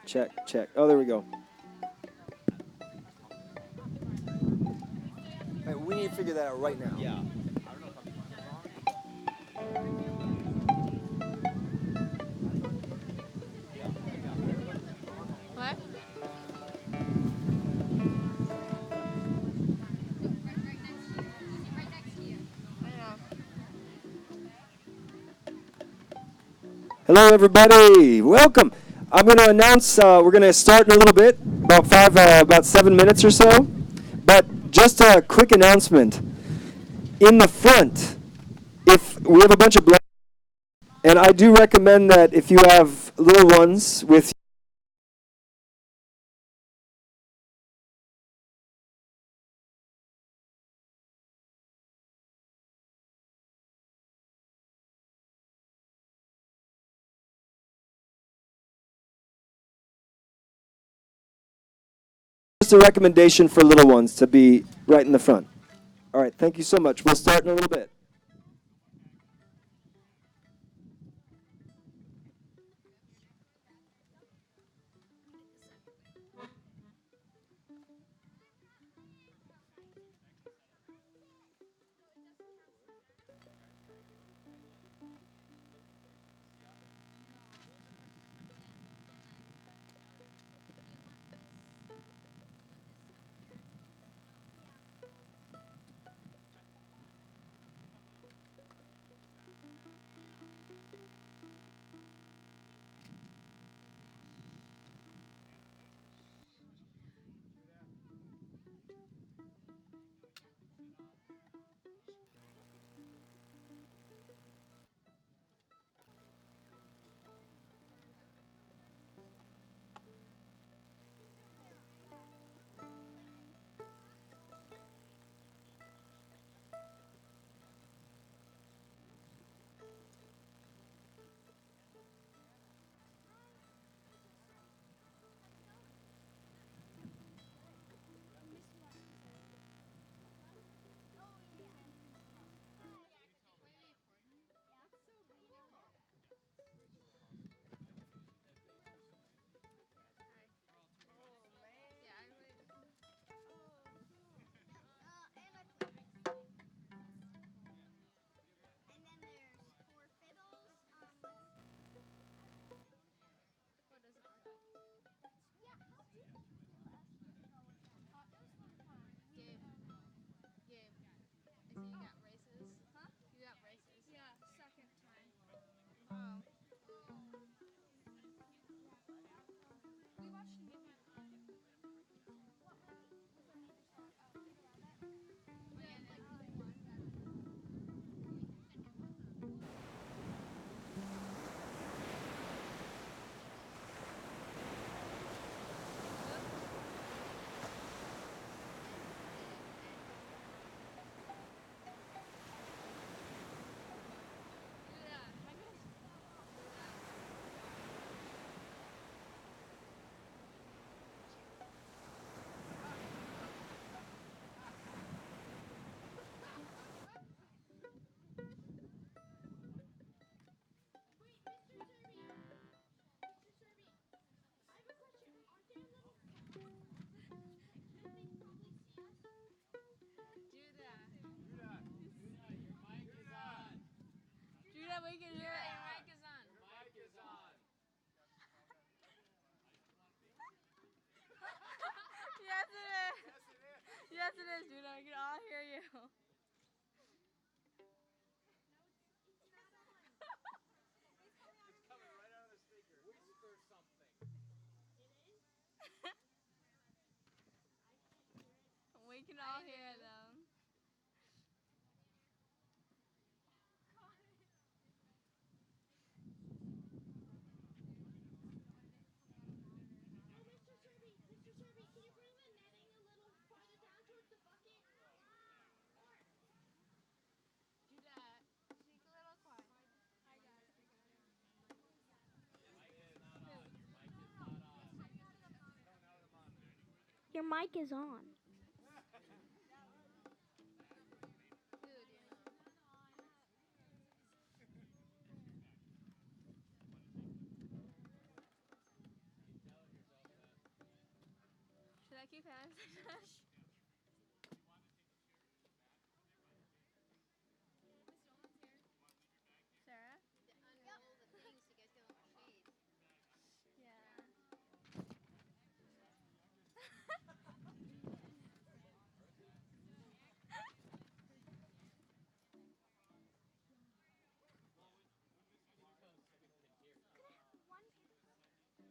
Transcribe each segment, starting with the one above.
Check, check. Oh, there we go. Hey, we need to figure that out right now. Yeah. What? I know. Hello, everybody. Welcome. I'm going to announce we're going to start in a little bit, about 7 minutes or so. But just a quick announcement. In the front, if we have a bunch of and I do recommend that if you have little ones with just a recommendation for little ones to be right in the front. All right, thank you so much. We'll start in a little bit. Judah, we can hear it. Your mic is on. Yes, it is. Yes, it is, Judah. We can all hear you. We can all hear it, though. Judah, speak a little quiet. Your mic is on. I keep hands? Sarah? Unroll the things so you guys get all my shades. Yeah.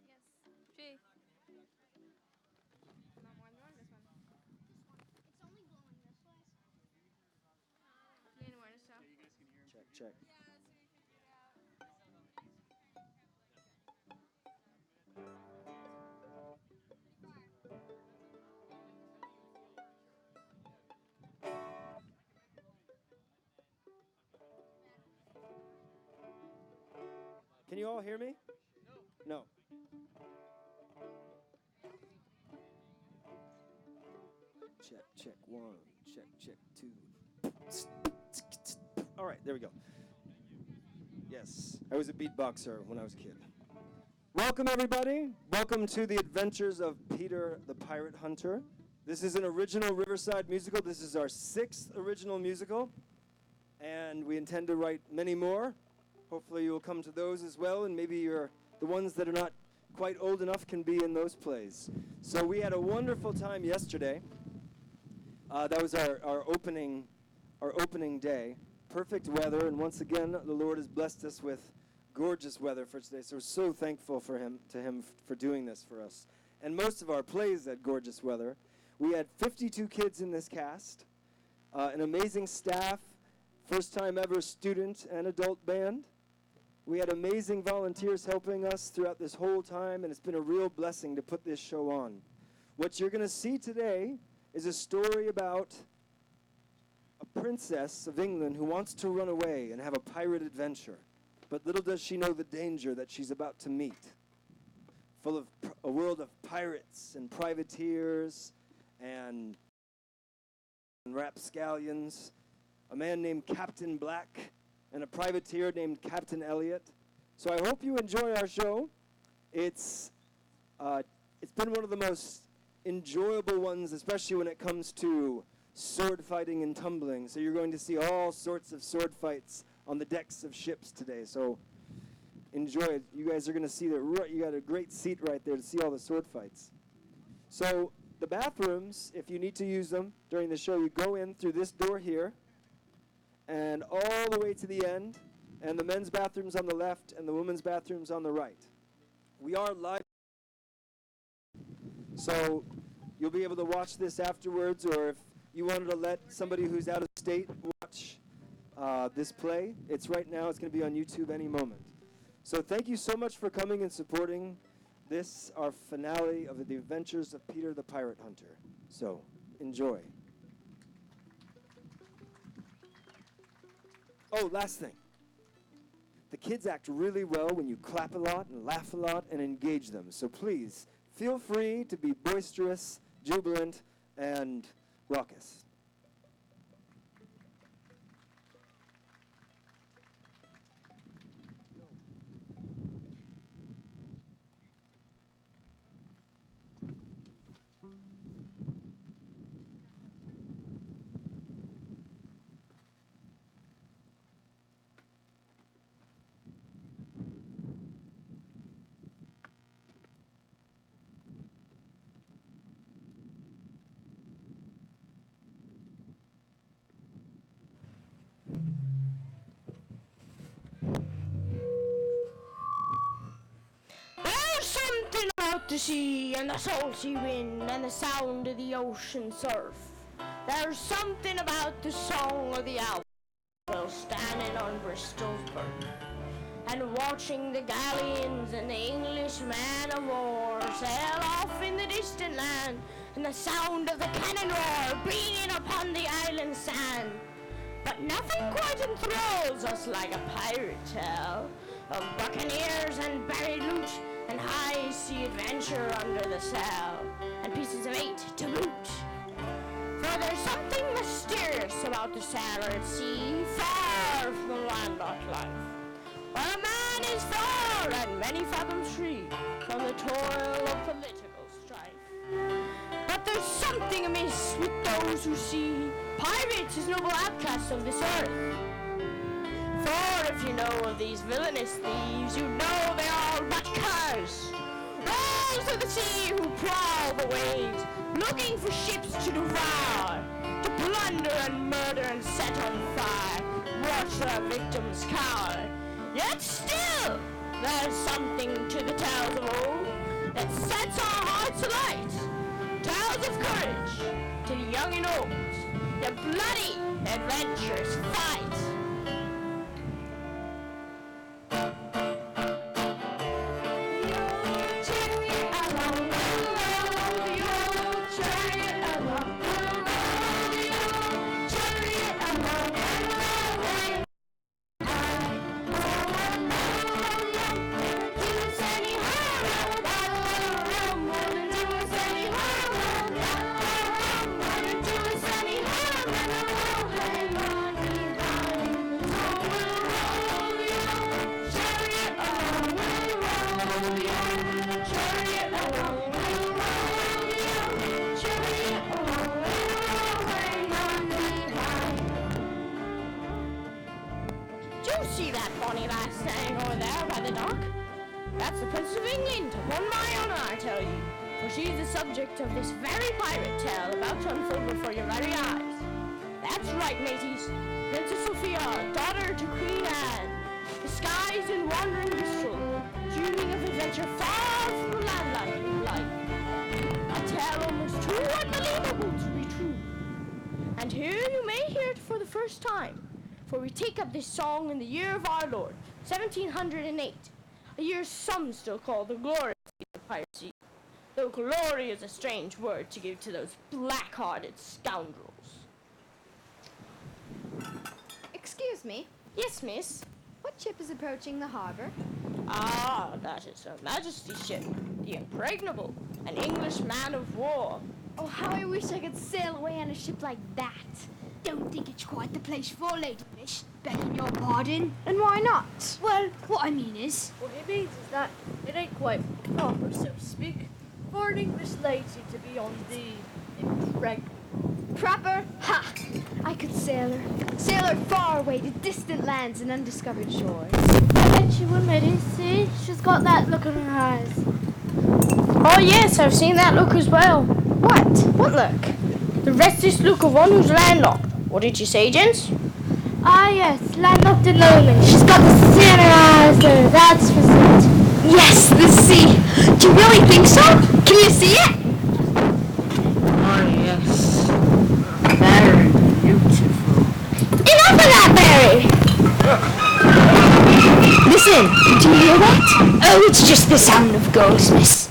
Yes. G. Not more than one. This one. It's only blowing this way. You need more to show. Check, check. Yeah, so we figured it out. Can you all hear me? No. Check, check, one. Check, check, two. All right, there we go. Yes, I was a beatboxer when I was a kid. Welcome, everybody. Welcome to the adventures of Peter the Pirate Hunter. This is an original Riverside musical. This is our 6th original musical, and we intend to write many more. Hopefully you'll come to those as well, and maybe the ones that are not quite old enough can be in those plays. So we had a wonderful time yesterday. That was our opening day. Perfect weather, and once again, the Lord has blessed us with gorgeous weather for today. So we're so thankful to him for doing this for us. And most of our plays had gorgeous weather. We had 52 kids in this cast, an amazing staff, first time ever student and adult band. We had amazing volunteers helping us throughout this whole time, and it's been a real blessing to put this show on. What you're going to see today is a story about a princess of England who wants to run away and have a pirate adventure. But little does she know the danger that she's about to meet. Full of a world of pirates and privateers and rapscallions, a man named Captain Black, and a privateer named Captain Elliot. So I hope you enjoy our show. It's been one of the most enjoyable ones, especially when it comes to sword fighting and tumbling. So you're going to see all sorts of sword fights on the decks of ships today. So enjoy it. You guys are going to see that you got a great seat right there to see all the sword fights. So the bathrooms, if you need to use them during the show, you go in through this door here and all the way to the end, and the men's bathroom's on the left and the women's bathroom's on the right. We are live, so you'll be able to watch this afterwards, or if you wanted to let somebody who's out of state watch this play, it's right now. It's going to be on YouTube any moment. So thank you so much for coming and supporting this, our finale of the adventures of Peter the Pirate Hunter. So enjoy. Oh, last thing. The kids act really well when you clap a lot and laugh a lot and engage them. So please, feel free to be boisterous, jubilant, and raucous. There's something about the sea and the salty wind and the sound of the ocean surf. There's something about the song of the owl while standing on Bristol's burn and watching the galleons and the English man-of-war sail off in the distant land, and the sound of the cannon roar beating upon the island sand. But nothing quite enthralls us like a pirate tale of buccaneers and buried loot and high sea adventure under the sail, and pieces of eight to boot. For there's something mysterious about the sailor at sea, far from the landlocked life, where a man is far and many fathoms free from the toil of political strife. But those who see pirates as noble outcasts of this earth. For if you know of these villainous thieves, you know they are but curs. Those of the sea who prowl the waves, looking for ships to devour, to plunder and murder and set on fire, watch their victims cower. Yet still, there's something to the tales of old that sets our hearts alight. Tales of courage to the young and old, the bloody, adventurous fight. Do you see that bonny lass standing over there by the dock? That's the Princess of England, upon my honor, I tell you. For she's the subject of this very pirate tale about to unfold before your very eyes. That's right, mateys. Princess Sophia, daughter to Queen Anne, disguised in wandering minstrel, dreaming of adventure far from the limelight of life. A tale almost too unbelievable to be true. And here you may hear it for the first time, for we take up this song in the year of our Lord, 1708, a year some still call the glorious year of piracy, though glory is a strange word to give to those black-hearted scoundrels. Excuse me, Yes, miss? what ship is approaching the harbor? Ah, that is Her Majesty's ship, the Impregnable, an English man of war. Oh, how I wish I could sail away on a ship like that. Don't think it's quite the place for a lady, miss. Begging your pardon. And why not? Well, what I mean is... What he means is that it ain't quite proper, so to speak, for an English lady to be on the Impregnable. Proper? Ha! I could sail her. Sail her far away to distant lands and undiscovered shores. I bet you would, matey. See, she's got that look in her eyes. Oh yes, I've seen that look as well. What? What look? The restless look of one who's landlocked. What did you say, gents? Ah, yes, landlocked and lonely. She's got the sea in her eyes there, that's for certain. Yes, the sea. Do you really think so? Can you see it? Oh yes. Very beautiful. Enough of that, Barry! Listen, do you hear that? Oh, it's just the sound of gulls, miss.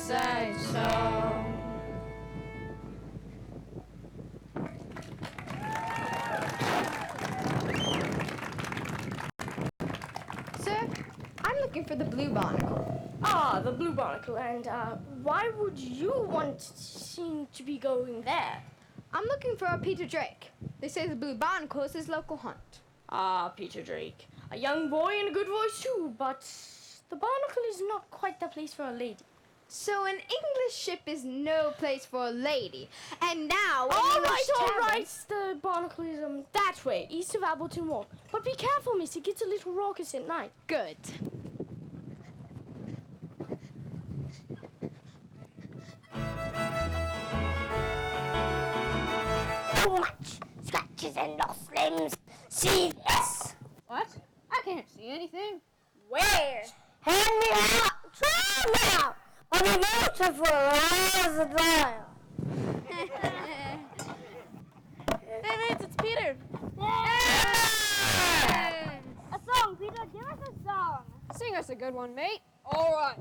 say so. Sir, I'm looking for the blue barnacle. Ah, the Blue Barnacle, and why would you want seem to be going there? I'm looking for a Peter Drake. They say the blue barnacle is his local hunt. Ah, Peter Drake. A young boy and a good voice too, but the Barnacle is not quite the place for a lady. So an English ship is no place for a lady. And now an All English tavern- right, the Barnacle is that way, east of Appleton Walk. But be careful, miss, it gets a little raucous at night. Good. Too much scratches and lost limbs. See this? What? I can't see anything. Where? Hand me out. Try now. I'll be waiting for a while. Hey, mates, it's Peter. A song, Peter. Give us a song. Sing us a good one, mate. All right.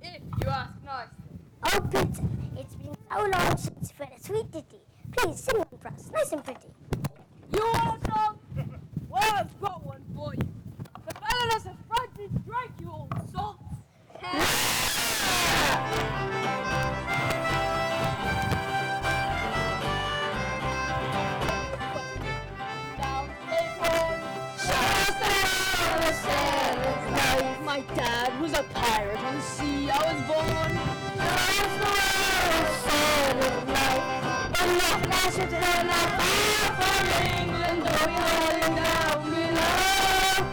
If you ask nicely. Oh, Peter, it's been so long since you've heard a sweet ditty. Please sing one for us, nice and pretty. You want a song? Well, I've got one for you. The fella that's a frightened Drake, you old salt. My dad was a pirate on the sea. I was born. England, though you're hiding down below.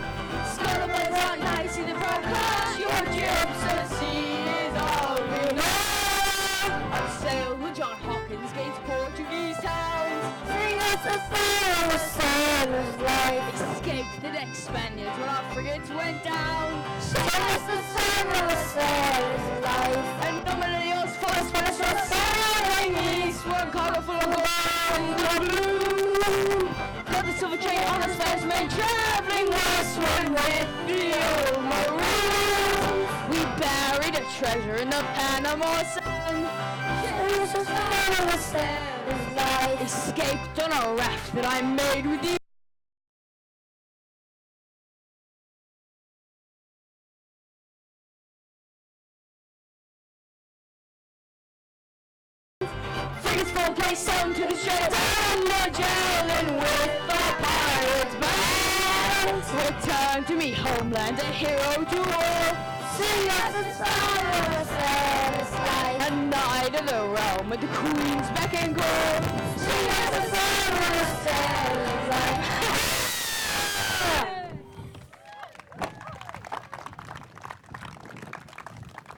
Scuttlebutt's not nice, see the front class. Your jibs at sea is all we know. I've sailed with John Hawkins, Gates, Portuguese towns. Sing us a song, a sailor's life. Escaped the next Spaniards when our frigates went down. Sing us a song, a sailor's life. And no millennials for the Spanish were sailing east. One cargo full of gold and blue. Got the silver chain on the Spanish main, traveling westward with the old maroons. We buried a treasure in the Panama Sun. Sing us a song, a sailor's life. Escaped on a raft that I made with you. Frigates full place sound to the shores and Magellan with the pirates' bands. Return to me homeland, a hero to all. Sing us a song, a sailor's life. A knight of the realm with the queen's beck and call. Sing us a song, a sailor's life.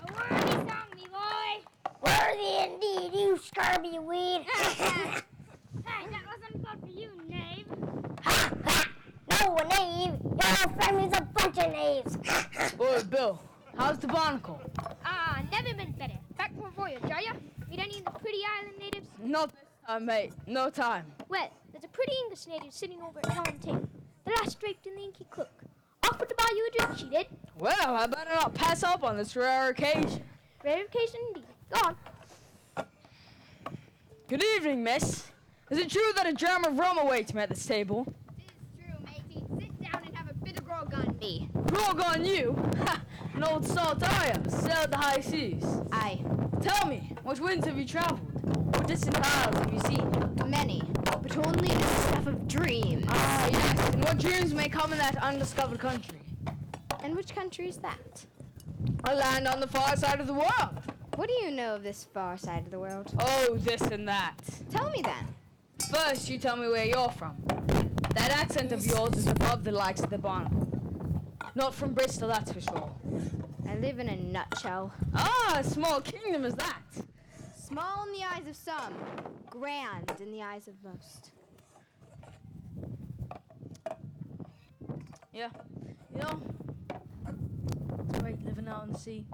A worthy song, me boy. Worthy indeed, you scurvy weed. Hey, that wasn't good for you, knave. Ha, ha. No, a knave. Your friend is a bunch of knaves. Boy, Bill, how's the barnacle? Ah, never been better. Back from voyage, are ya? Meet any of the pretty island natives? Not this time, mate. No time. Well, there's a pretty English native sitting over at Helm table. The last draped in the inky cloak. Offered to buy you a drink, she did. Well, I better not pass up on this rare occasion. Rare occasion indeed. Go on. Good evening, miss. Is it true that a dram of rum awaits me at this table? It's true, matey. Sit down and have a bit of grog on me. Grog on you? Ha! An old salt are you? Sailed the high seas. Aye. Tell me, what winds have you traveled? What distant isles have you seen? Many, but only the stuff of dreams. Ah, yes. And what dreams may come in that undiscovered country? And which country is that? A land on the far side of the world. What do you know of this far side of the world? Oh, this and that. Tell me then. First, you tell me where you're from. That accent of yours is above the likes of the Barnacle. Not from Bristol, that's for sure. I live in a nutshell. Ah, a small kingdom is that. Small in the eyes of some, grand in the eyes of most. Yeah, you know, it's great living out on the sea,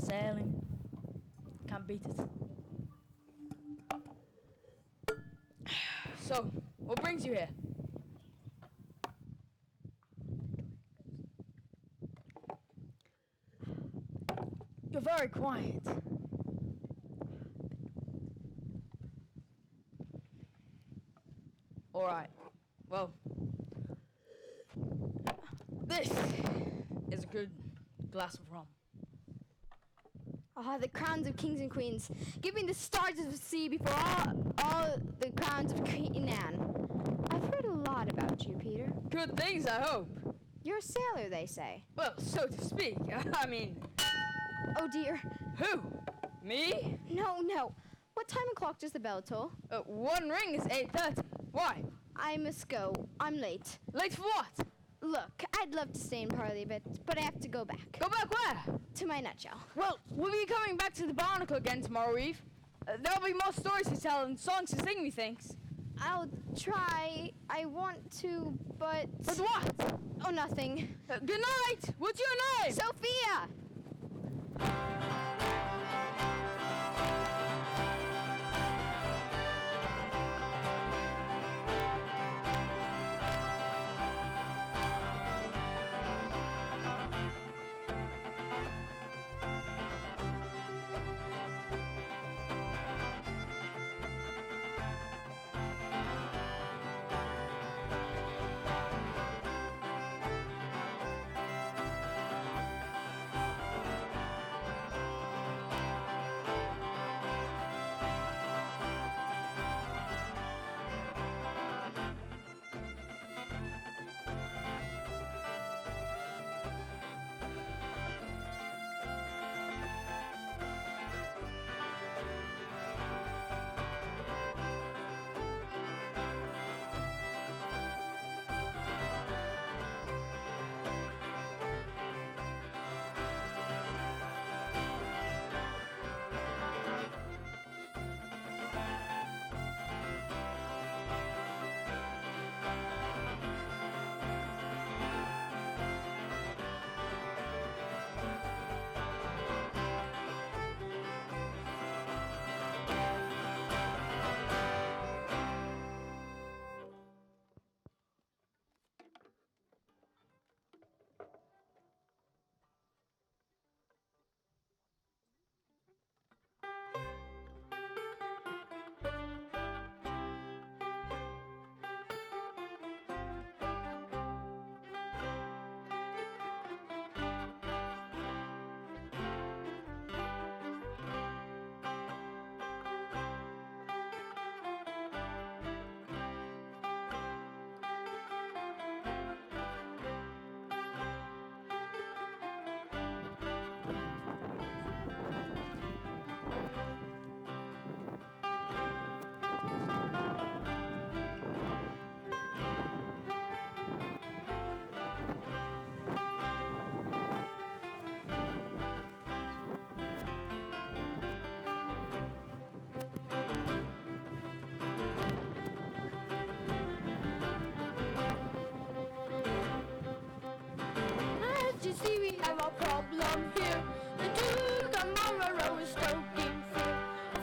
sailing. Can't beat it. So, what brings you here? You're very quiet. All right. Well, this is a good glass of rum. Ah, the crowns of kings and queens. Give me the stars of the sea before all the crowns of Queen Anne. I've heard a lot about you, Peter. Good things, I hope. You're a sailor, they say. Well, so to speak. I mean, Oh dear. who? Me? No. What time and clock does the bell toll? One ring is 8:30. Why? I must go. I'm late. Late for what? Look, I'd love to stay and parley a bit, but I have to go back. Go back where? To my nutshell. Well, we'll be coming back to the barnacle again tomorrow eve. There'll be more stories to tell and songs to sing, methinks. I'll try. I want to, but... But what? Oh, nothing. Good night! What's your name? Sophia! Majesty, we have a problem here. The Duke of Marlborough is stoking fear.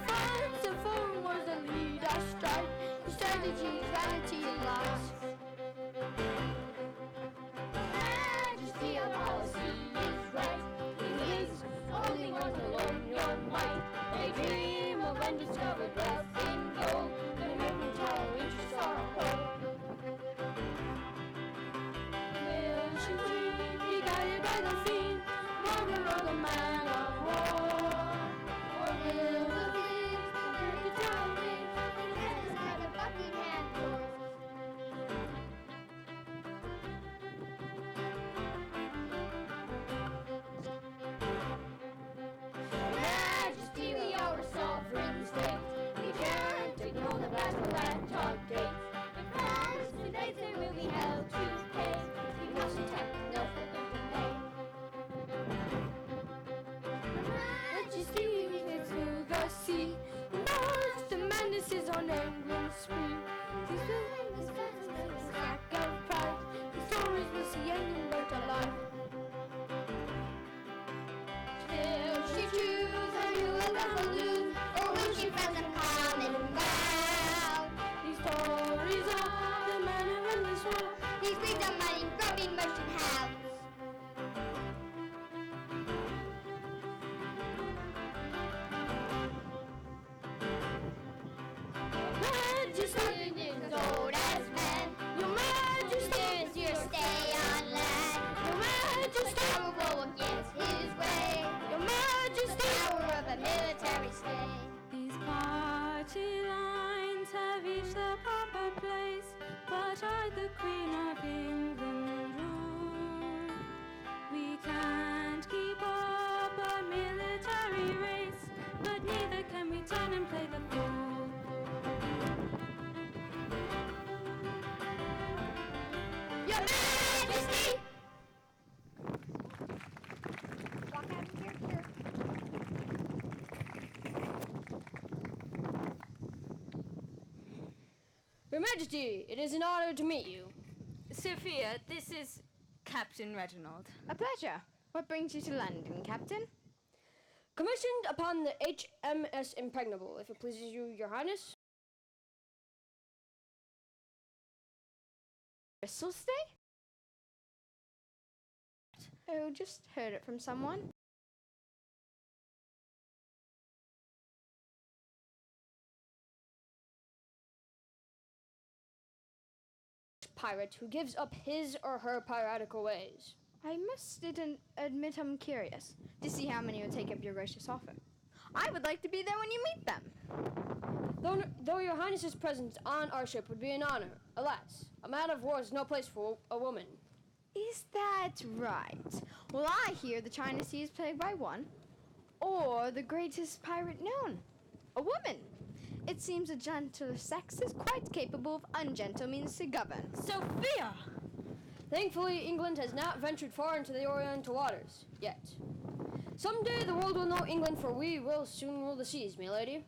France and foreign wars that lead our strife. The strategy is vanity and lies. Majesty, our policy is right. It is only ones alone your might. They dream of undiscovered wealth in gold. Their mercantile interests are a whole. Will she be guided by the fiend, Marlborough the man of war? Or will the fleet, the mercantile wing, and heads by the Buckingham doors? Majesty, we are a sovereign state. We can't ignore the battle at our gates. If France invades, they will be held to pay. We must attack, no further delay. Majesty, we get to the sea. March, the madness is on England's spree. These famous fantasies, sack of pride. These stories will see England burnt alive. Will she choose a new and lose, or will she find some common ground? These stories of the man who ran this war, these breeds of money, grumpy merchant hounds. Majesty, old as men. Your Majesty, your stay on land. Your Majesty, power go against his way. Your Majesty, power of a military state. These party lines have reached the proper place, but I, the Queen of England, rule. We can't keep up a military race, but neither can we turn and play the fool. Your Majesty! Walk out of here. Your Majesty, it is an honor to meet you. Sophia, this is Captain Reginald. A pleasure. What brings you to London, Captain? Commissioned upon the HMS Impregnable, if it pleases you, Your Highness. Bristol stay? Oh, just heard it from someone. Pirate who gives up his or her piratical ways. I must admit I'm curious to see how many would take up your gracious offer. I would like to be there when you meet them. Though Your Highness's presence on our ship would be an honor, alas, a man of war is no place for a woman. Is that right? Well, I hear the China Sea is plagued by one, or the greatest pirate known, a woman. It seems a gentler sex is quite capable of ungentle means to govern. Sophia! Thankfully, England has not ventured far into the Oriental waters, yet. Someday the world will know England, for we will soon rule the seas, milady.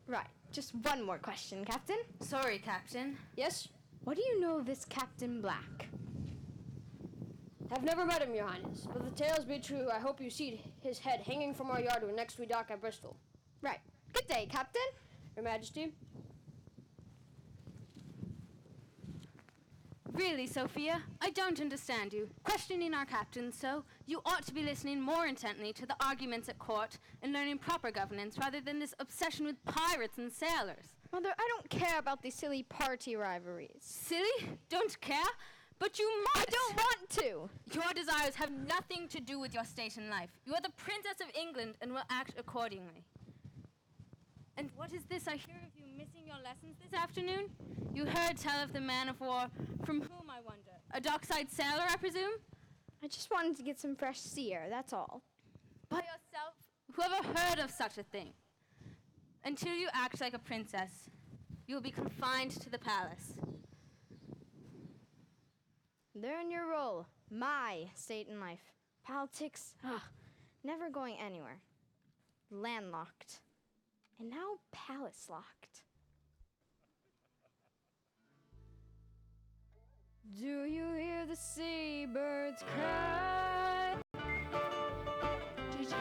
Right, just one more question, Captain. Sorry, Captain. Yes? What do you know of this Captain Black? Have never met him, Your Highness, but the tales be true. I hope you see his head hanging from our yard when next we dock at Bristol. Right. Good day, Captain. Your Majesty? Really, Sophia? I don't understand you. Questioning our captain, so you ought to be listening more intently to the arguments at court and learning proper governance rather than this obsession with pirates and sailors. Mother, I don't care about these silly party rivalries. Silly? Don't care? But you must! I don't want to! Your desires have nothing to do with your state in life. You are the Princess of England and will act accordingly. And what is this I hear of you missing your lessons this afternoon? You heard tell of the man of war. From whom, I wonder? A dockside sailor, I presume? I just wanted to get some fresh sea air, that's all. By yourself? Whoever heard of such a thing? Until you act like a princess, you will be confined to the palace. Learn your role. My state in life. Politics, never going anywhere. Landlocked. And now palace locked. Do you hear the seabirds cry? Gigi.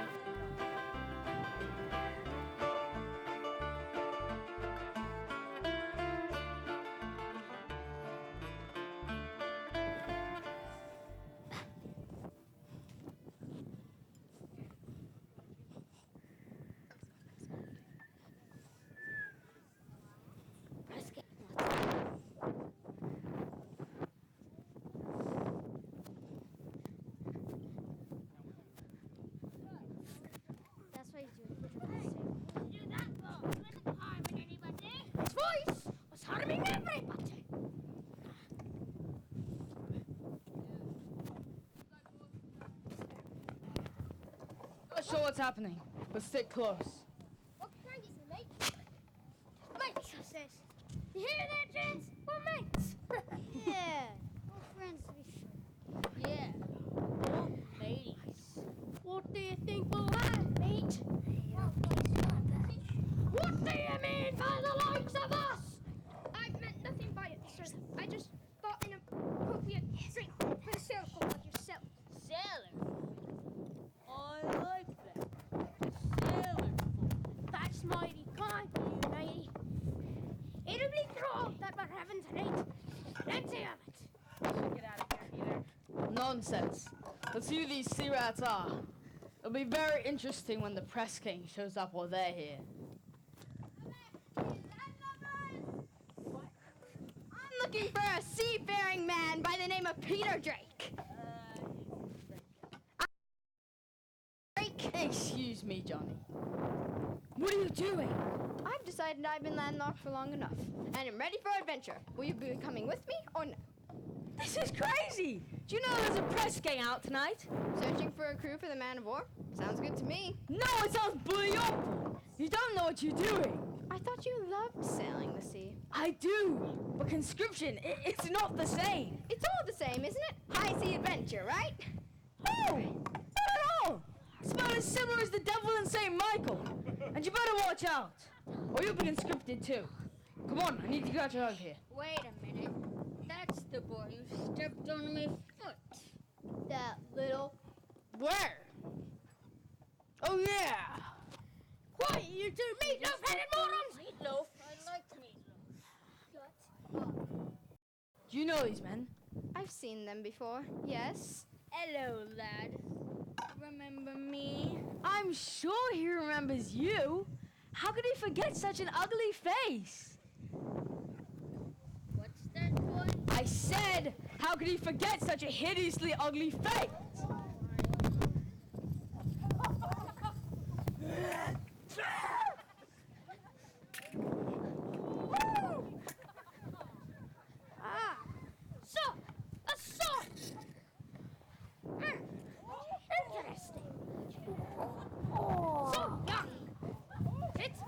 That's why he's doing it. Do that for? I wasn't harming anybody. His voice was harming everybody. Not sure what's happening, but stick close. What can I get you, mate? Mates, I says. You hear that, gents? We're mates. Yeah, we're friends to be sure. Yeah. Oh, ladies. What do you think will happen, mate? What do you mean by the likes of us? I meant nothing by it, sir. I just thought an appropriate drink for the circle like yourself. Sailor. I like that. Sailor. That's mighty kind of you, matey. It'll be thrall that we're having tonight. Plenty of it. Get out of here, Peter. Nonsense. Let's see who these sea rats are. It'll be very interesting when the press king shows up while they're here. looking for a seafaring man by the name of Peter Drake. Drake? Excuse me, Johnny. What are you doing? I've decided I've been landlocked for long enough, and I'm ready for adventure. Will you be coming with me or no? This is crazy! Do you know there's a press gang out tonight? Searching for a crew for the man of war? Sounds good to me. No, it sounds brilliant! You don't know what you're doing. I thought you loved sailing the sea. I do, but conscription, it's not the same. It's all the same, isn't it? High sea adventure, right? No, not at all. It's about as similar as the devil and St. Michael. And you better watch out, or you'll be conscripted too. Come on, I need to get you out of here. Wait a minute. That's the boy who stepped on my foot. That little... Where? Oh, yeah. Quiet, you two meatloaf-headed morons! Meatloaf? I like meatloaf. Do you know these men? I've seen them before, yes. Hello, lad. Remember me? I'm sure he remembers you. How could he forget such an ugly face? What's that, boy? I said, how could he forget such a hideously ugly face? So, a sword! Interesting. So young. It's...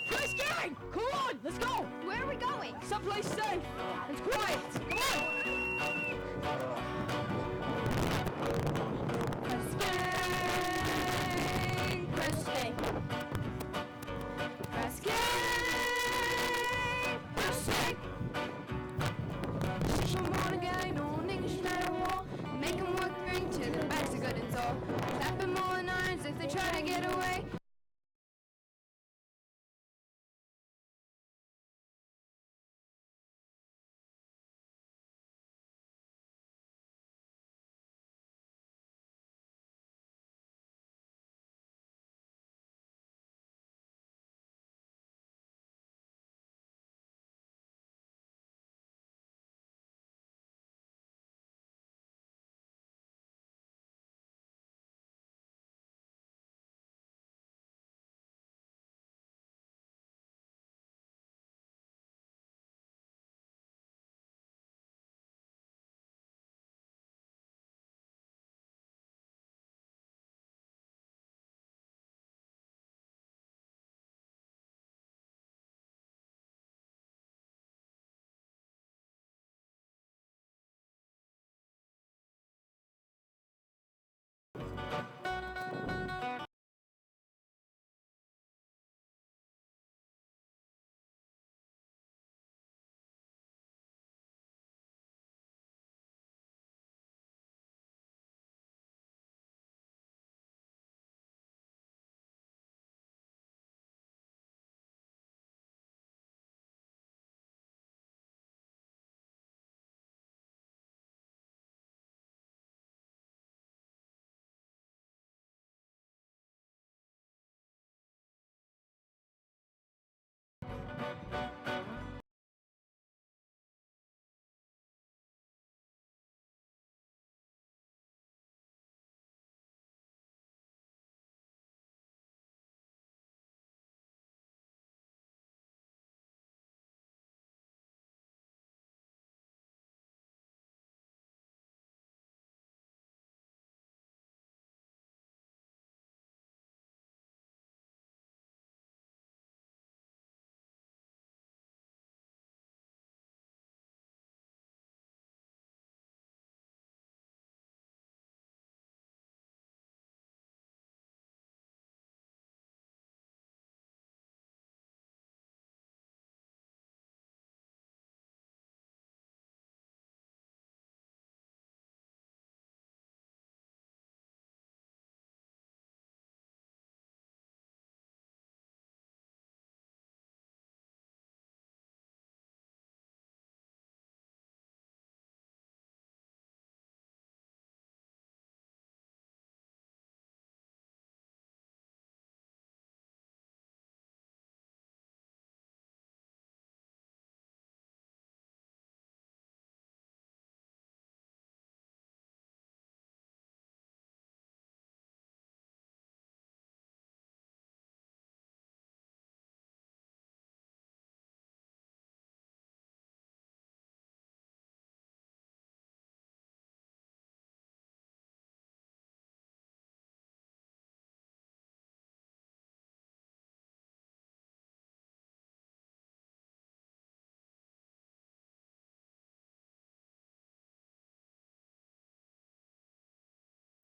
Press gang! Come on, let's go! Where are we going? Someplace safe and quiet. Come on! Press gang! Press gang! Press gang! Come on again, on English night of war. Make 'em work, drink till their backs are good and sore. Slap 'em all in irons if they try to get away.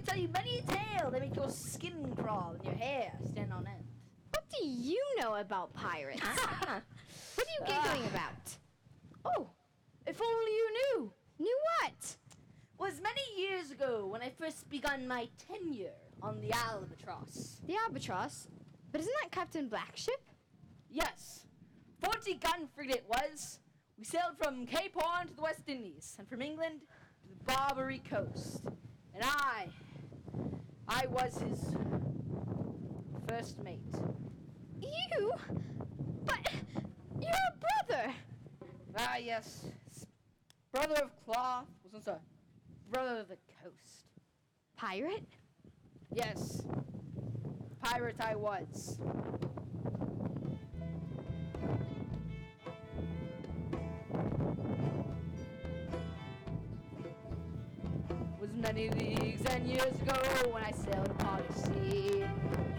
tell you many a tale that make your skin crawl and your hair stand on end. What do you know about pirates? What are you giggling about? Oh, if only you knew. Knew what? Was many years ago when I first begun my tenure on the Albatross. The Albatross? But isn't that Captain Blackship? Yes, 40-gun frigate it was. We sailed from Cape Horn to the West Indies, and from England to the Barbary coast. And I was his first mate. You? But you're a brother. Ah, yes. Brother of cloth, wasn't so. Brother of the coast. Pirate? Yes. Pirate I was. Was many leagues and years ago when I sailed upon the sea.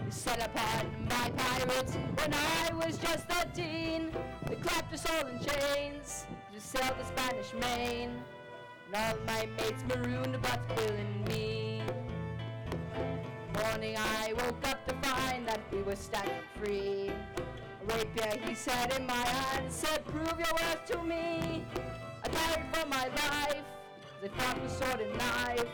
We set upon my pirates when I was just 13. They clapped us all in chains to sail the Spanish Main. And all my mates marooned but Bill and me. Morning I woke up to find that we were standing free. A rapier he said in my hand, said prove your worth to me. I died for my life, they fought with sword and knife.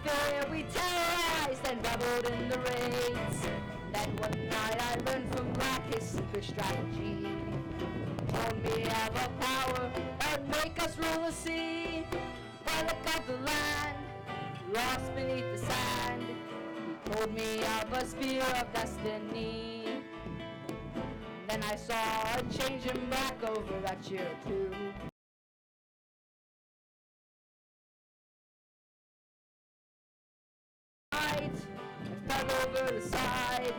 There we terrorized and reveled in the raids. Then one night I learned from Black his secret strategy. Told me of a power that would make us rule the sea. Relic of the land, lost beneath the sand. He told me of a spear of destiny. Then I saw a change in Black over that year or two. I fell over the side.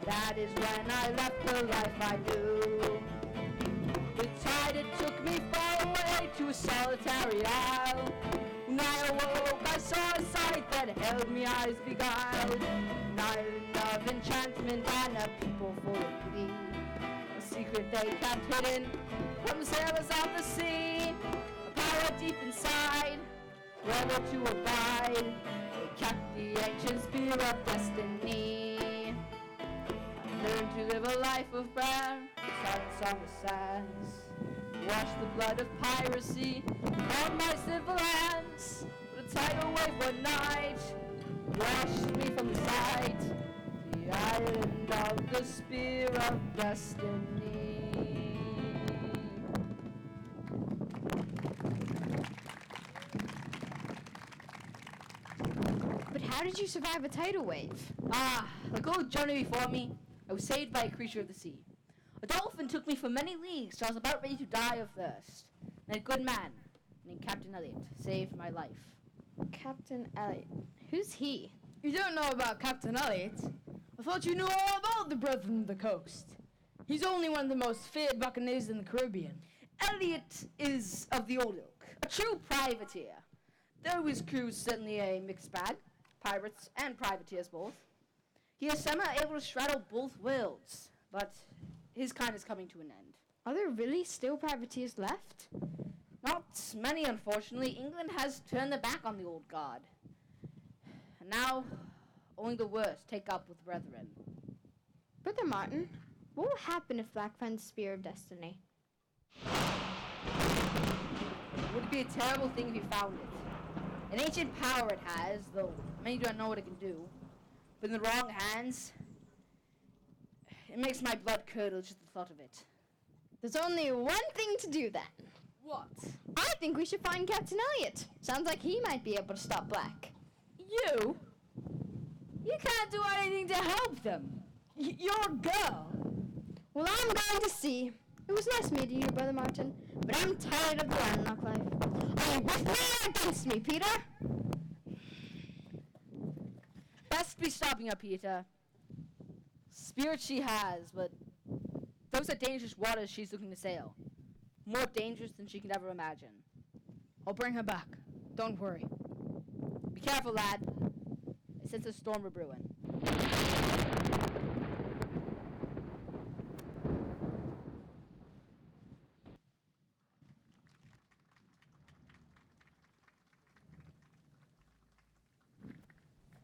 That is when I left the life I knew. The tide it took me far away to a solitary isle. When I awoke, I saw a sight that held me eyes beguiled. An island of enchantment and a people full of glee. A secret they kept hidden from sailors of the sea. A power deep inside, forever to abide. They kept the ancient spear of destiny. I learned to live a life of prayer, silence on the sands. Wash the blood of piracy on my sinful hands. But a tidal wave one night washed me from the sight. The island of the spear of destiny. But how did you survive a tidal wave? Like old Johnny before me, I was saved by a creature of the sea. A dolphin took me for many leagues till I was about ready to die of thirst. And a good man named Captain Elliot saved my life. Captain Elliot. Who's he? You don't know about Captain Elliot? I thought you knew all about the Brethren of the Coast. He's only one of the most feared buccaneers in the Caribbean. Elliot is of the old ilk, a true privateer. Though his crew's certainly a mixed bag, pirates and privateers both. He is somehow able to straddle both worlds, but his kind is coming to an end. Are there really still privateers left? Not many, unfortunately. England has turned their back on the old guard. And now, only the worst take up with brethren. Brother Martin, what will happen if Black finds the Spear of Destiny? Would it be a terrible thing if he found it? An ancient power it has, though many don't know what it can do. But in the wrong hands, it makes my blood curdle just the thought of it. There's only one thing to do then. What? I think we should find Captain Elliot. Sounds like he might be able to stop Black. You? You can't do anything to help them. You're a girl. Well, I'm going to see. It was nice meeting you, Brother Martin, but I'm tired of the landlocked life. Are you with me or against me, Peter? Best be stopping up, Peter. spirit she has, but those are dangerous waters she's looking to sail. More dangerous than she could ever imagine. I'll bring her back. Don't worry. Be careful, lad. I sense a storm a-brewing.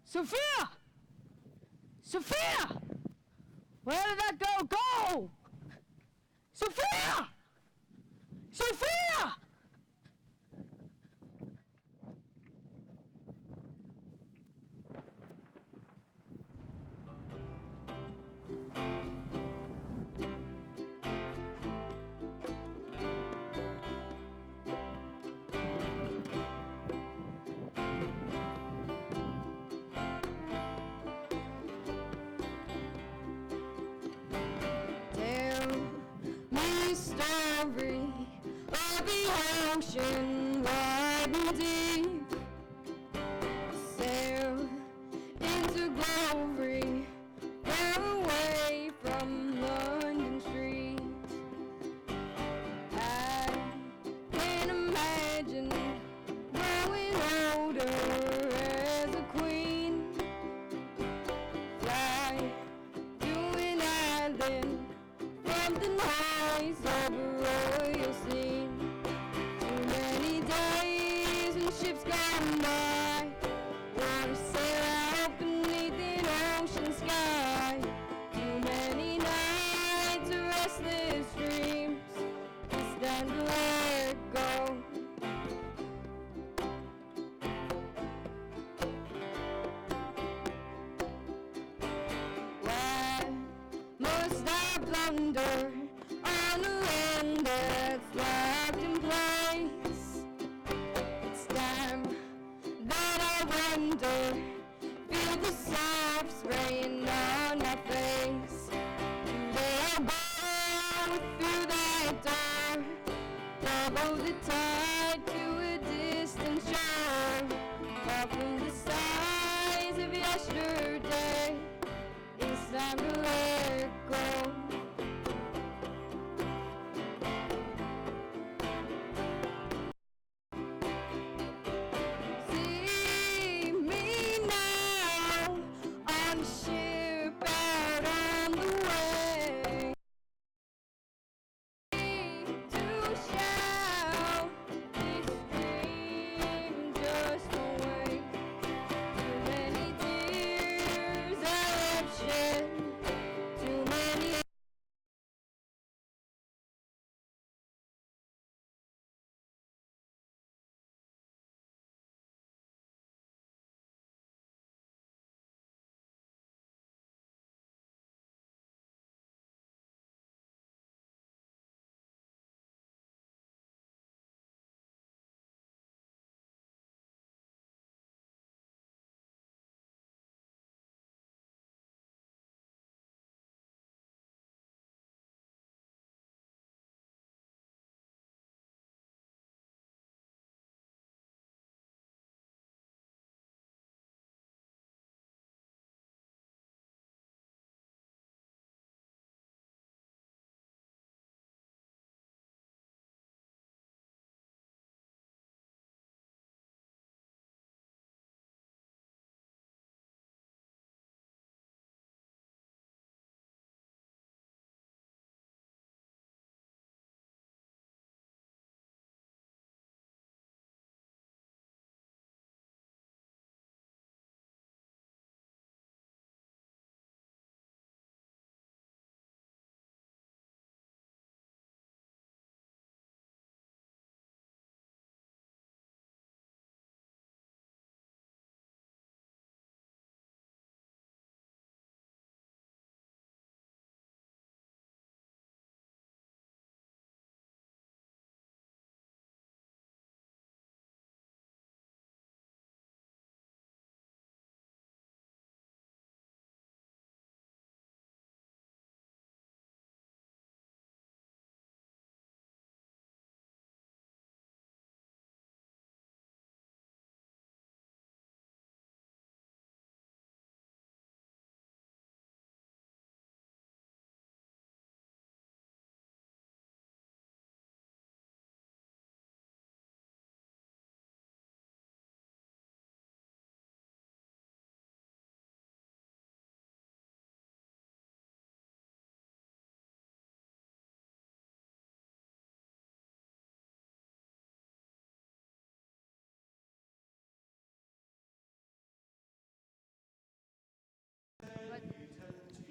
Sophia! Sophia! Where did that girl go? Sophia! Sophia! Story of the ocean wide and deep, sail into glory, far away from London streets. I can imagine growing older as a queen, fly to an island from the noise of a royal scene. Too many days and ships gone by, wanna sail out beneath an ocean sky. Too many nights of restless dreams, it's time to let go. Why must I blunder on a land that's locked in place? It's time that I wonder, feel the surf spraying on my face. Today I'll go through that door, follow the tide to a distant shore, far from the sighs of yesterday. It's time to let go. See me now,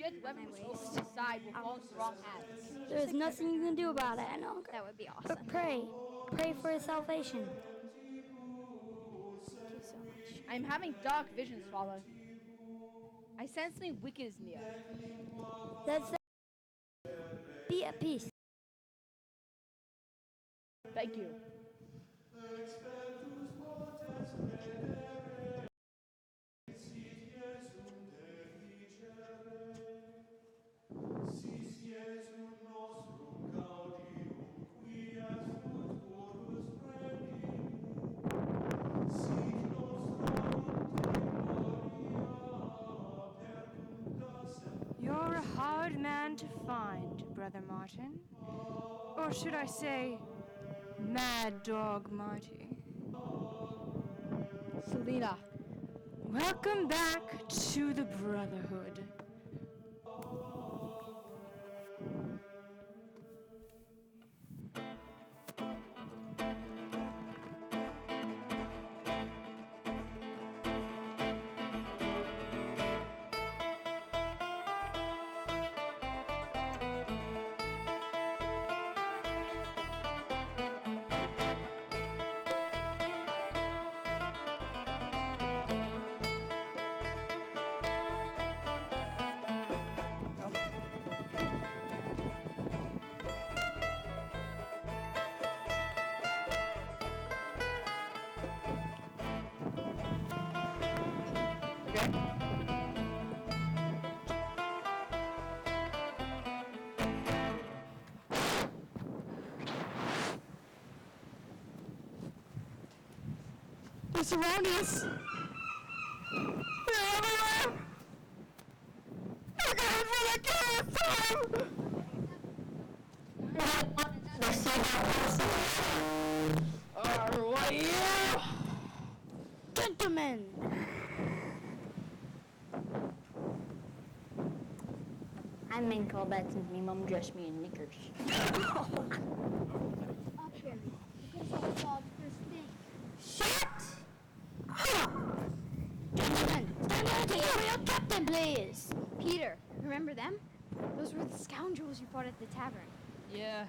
its weapon was to decide will fall into the wrong hands. There's nothing you can do about it, Enoch. That would be But awesome. pray for his salvation. Thank you so much. I'm having dark visions, Father. I sense something wicked is near. That's be at peace. Thank you. You're a hard man to find, Brother Martin. Or should I say, Mad Dog Marty. Selena. Welcome back to the Brotherhood. They're surrounding us. They're everywhere. I got what I can this time. What are you? Gentlemen, I'm in Colbert since my mum dressed me in knickers. up here. You can solve Bob's first thing. Shut up! Gentlemen, stand out here for your captain, please. Peter, remember them? Those were the scoundrels you fought at the tavern. Yeah.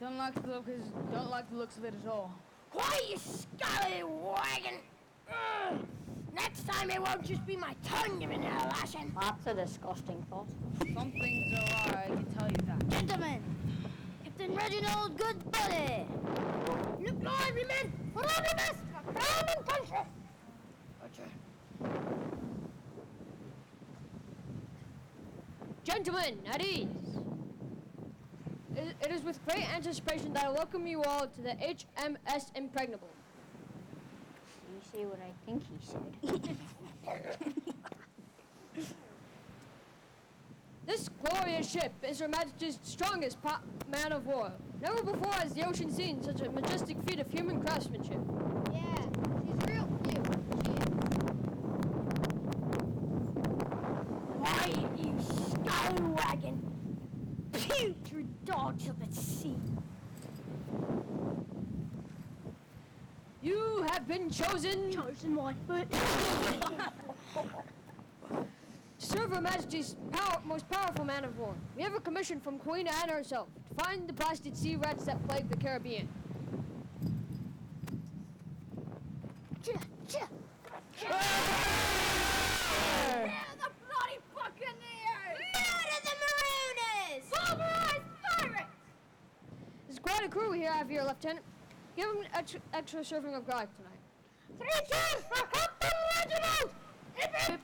Don't like the looks of it at all. Why, you scallywagon? Ugh. Next time it won't just be my tongue giving you a lashing. That's a disgusting thought. Some things are, I can tell you that. Gentlemen, Captain Reginald Goodbuddy. Look lively, men. Put on your best for crown and country. Gentlemen, at ease. It is with great anticipation that I welcome you all to the HMS Impregnable. You say what I think he said. This glorious ship is Her Majesty's strongest man of war. Never before has the ocean seen such a majestic feat of human craftsmanship. Yeah, she's real cute. She is. Why, you scallywagon. Putrid dogs of the sea. You have been chosen Chosen one, but to serve Her Majesty's most powerful man of war. We have a commission from Queen Anne herself to find the blasted sea rats that plague the Caribbean. Murder the bloody buccaneers! Murder the marooners! Pulverize pirates! There's quite a crew here out here, Lieutenant. Give them an extra serving of grog tonight. 3 cheers for Captain Reginald! Hip, hip.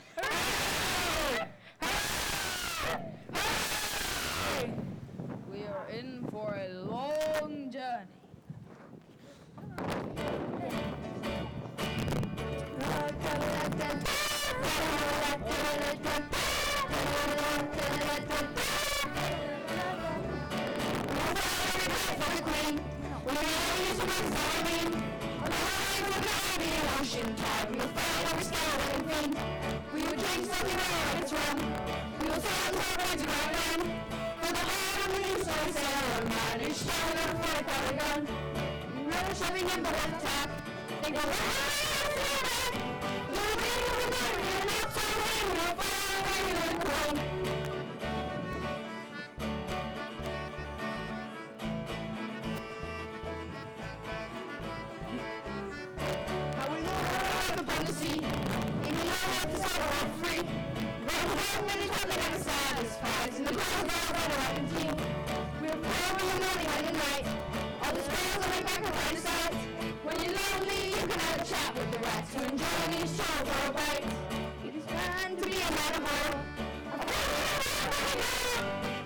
We are in for a long journey. You're And you know what this all for free. Run home and it's nothing ever satisfies. And the girls are on a rockin' team. We're playing in the morning and at night. All the squirrels are right back on Riverside. When you're lonely, you can have a chat with the rats who enjoy these shows for a bite. It is fun to be an animal.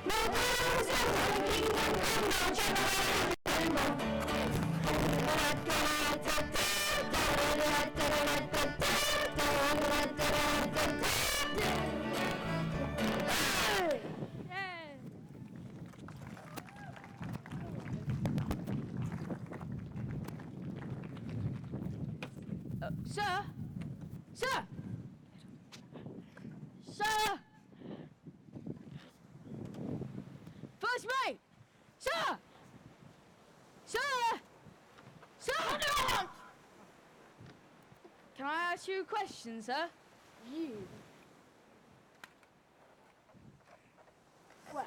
No girls are running, come on, check out the animal. Sir? Sir? Sir? First mate! Sir! Sir! Sir! What do you want? Can I ask you a question, sir? You. Well.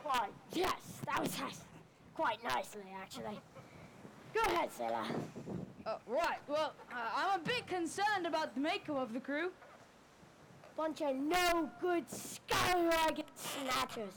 Why, yes, that was asked quite nicely, actually. Go ahead, sailor. Right, well, I'm a bit concerned about the makeup of the crew. Bunch of no good scallywag snatchers.